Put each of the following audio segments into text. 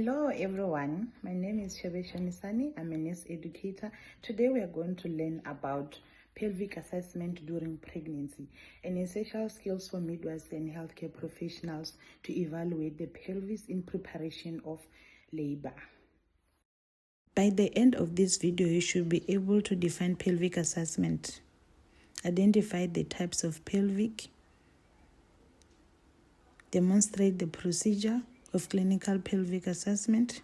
Hello everyone, my name is Shanisani. I'm a nurse educator. Today we are going to learn about pelvic assessment during pregnancy and essential skills for midwives and healthcare professionals to evaluate the pelvis in preparation of labor. By the end of this video, you should be able to define pelvic assessment, identify the types of pelvic, demonstrate the procedure of clinical pelvic assessment,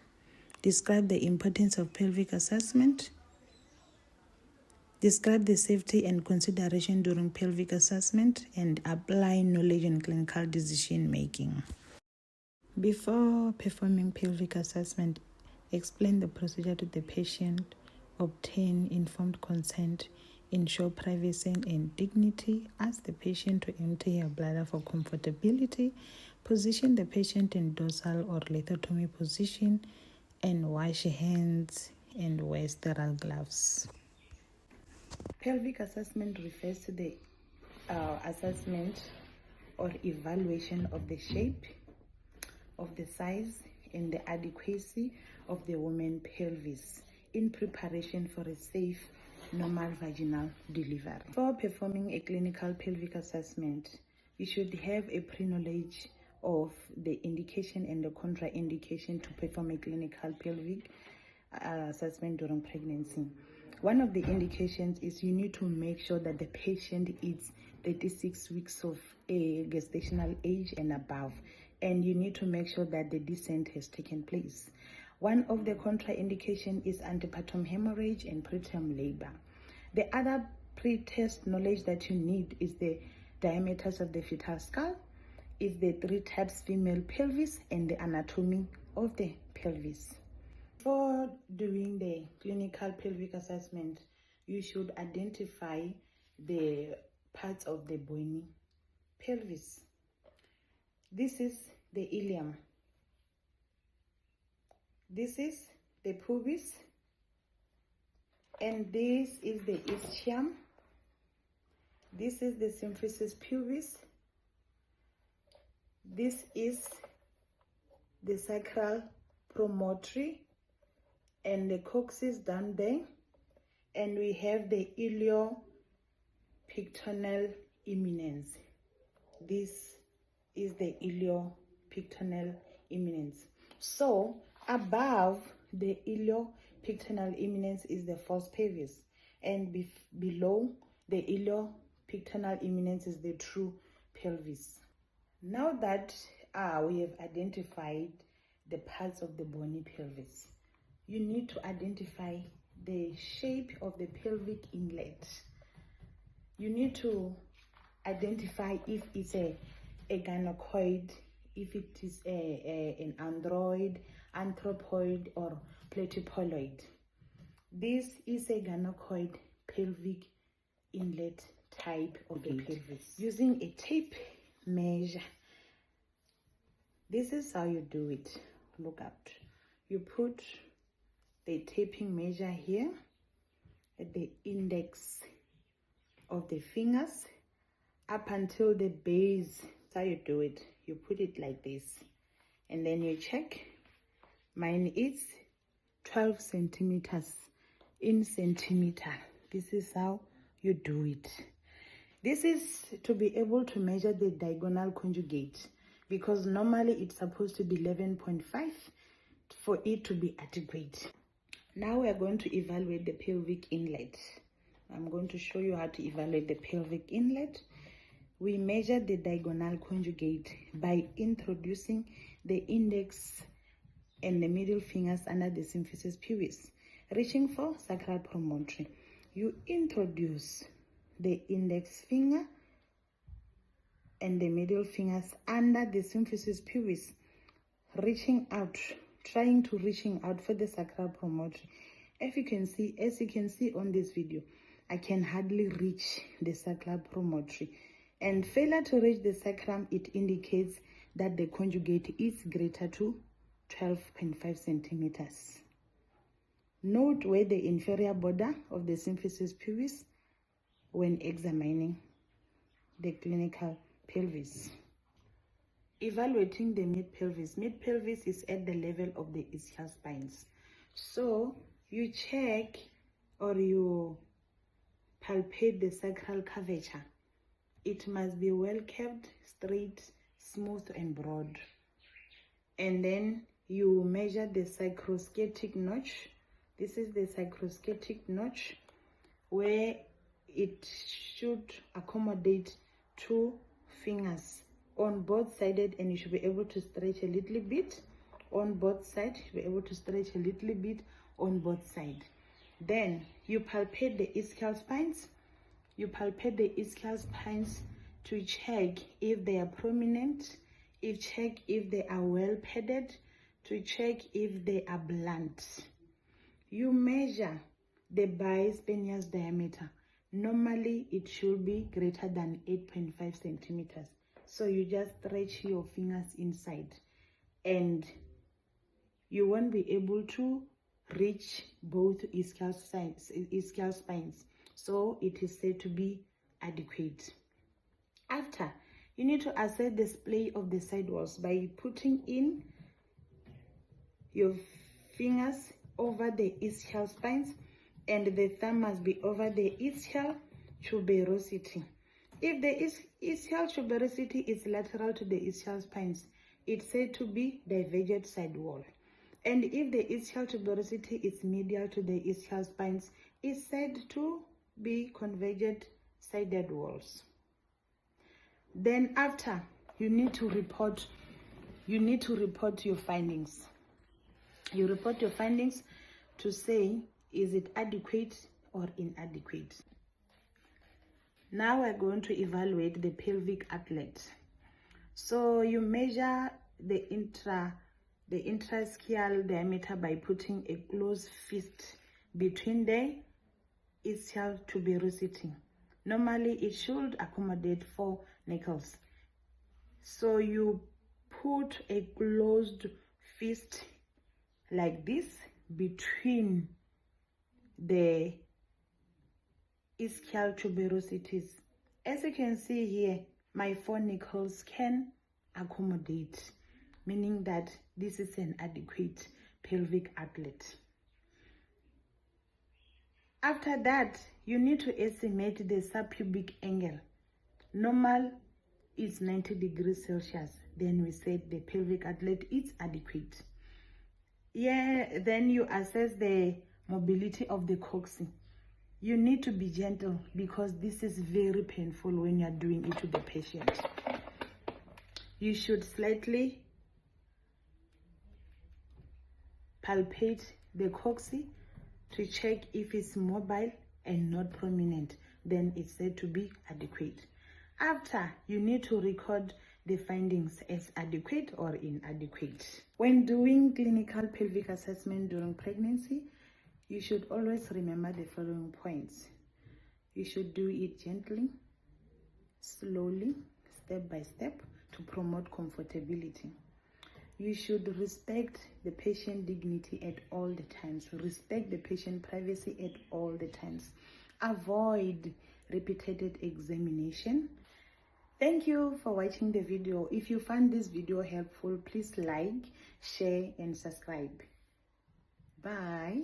describe the importance of pelvic assessment, describe the safety and consideration during pelvic assessment, and apply knowledge in clinical decision making. Before performing pelvic assessment, explain the procedure to the patient, obtain informed consent, ensure privacy and dignity, ask the patient to empty her bladder for comfortability, position the patient in dorsal or lithotomy position, and wash hands and wear sterile gloves. Pelvic assessment refers to the assessment or evaluation of the shape, of the size, and the adequacy of the woman's pelvis in preparation for a safe, normal vaginal delivery. Before performing a clinical pelvic assessment, you should have a pre-knowledge of the indication and the contraindication to perform a clinical pelvic assessment during pregnancy. One of the indications is you need to make sure that the patient is 36 weeks of a gestational age and above, and you need to make sure that the descent has taken place. One of the contraindications is antepartum hemorrhage and preterm labor. The other pre-test knowledge that you need is the diameters of the fetal skull, is the 3 types female pelvis, and the anatomy of the pelvis. Before doing the clinical pelvic assessment, you should identify the parts of the bony pelvis. This is the ilium. This is the pubis. And this is the ischium. This is the symphysis pubis. This is the sacral promontory and the coccyx down there. And we have the iliopectoral eminence. This is the iliopectoral eminence. So above the iliopectoral eminence is the false pelvis, and below the iliopectoral eminence is the true pelvis. Now that we have identified the parts of the bony pelvis, you need to identify the shape of the pelvic inlet. You need to identify if it's a gynecoid, if it is an android, anthropoid, or platypoloid. This is a gynecoid pelvic inlet type of the pelvis. Using a tape measure, this is how you do it. Look out. You put the taping measure here at the index of the fingers up until the base. That's how you do it. You put it like this, and then you check. Mine is 12 centimeters in centimeter. This is how you do it. This is to be able to measure the diagonal conjugate, because normally it's supposed to be 11.5 for it to be adequate. Now we are going to evaluate the pelvic inlet. I'm going to show you how to evaluate the pelvic inlet. We measure the diagonal conjugate by introducing the index and the middle fingers under the symphysis pubis, reaching for sacral promontory. You introduce the index finger and the middle fingers under the symphysis pubis, reaching out, trying to reaching out for the sacral promontory. As you can see on this video, I can hardly reach the sacral promontory, and failure to reach the sacrum, it indicates that the conjugate is greater to 12.5 centimeters. Note where the inferior border of the symphysis pubis when examining the clinical pelvis. Evaluating the mid-pelvis. Mid-pelvis is at the level of the ischial spines. So you check or you palpate the sacral curvature. It must be well kept, straight, smooth, and broad. And then you measure the sacroscatic notch. This is the sacroscatic notch where it should accommodate 2 fingers on both sided, and you should be able to stretch a little bit on both sides. You should be able to stretch a little bit on both sides. Then you palpate the ischial spines. You palpate the ischial spines to check if they are prominent, check if they are well padded, to check if they are blunt. You measure the bispinatus diameter. Normally it should be greater than 8.5 centimeters. So you just stretch your fingers inside and you won't be able to reach both ischial spines. So it is said to be adequate. After, you need to assess the splay of the side walls by putting in your fingers over the ischial spines, and the thumb must be over the ischial tuberosity. If the ischial tuberosity is lateral to the ischial spines, it's said to be divergent side wall. And if the ischial tuberosity is medial to the ischial spines, it's said to be convergent sided walls. Then after, you need to report your findings. You report your findings to say, is it adequate or inadequate? Now we're going to evaluate the pelvic outlet. So you measure the intraischial diameter by putting a closed fist between the ischial tuberosity. Normally it should accommodate 4 knuckles. So you put a closed fist like this between the ischial tuberosities. As you can see here, my 4 knuckles can accommodate, meaning that this is an adequate pelvic outlet. After that, you need to estimate the subpubic angle. Normal is 90 degrees Celsius. Then we said the pelvic outlet is adequate. Yeah, then you assess the mobility of the coccyx. You need to be gentle because this is very painful when you are doing it to the patient. You should slightly palpate the coccyx to check if it's mobile and not prominent. Then it's said to be adequate. After, you need to record the findings as adequate or inadequate. When doing clinical pelvic assessment during pregnancy, you should always remember the following points. You should do it gently, slowly, step by step to promote comfortability. You should respect the patient dignity at all the times. Respect the patient privacy at all the times. Avoid repeated examination. Thank you for watching the video. If you found this video helpful, please like, share, and subscribe. Bye.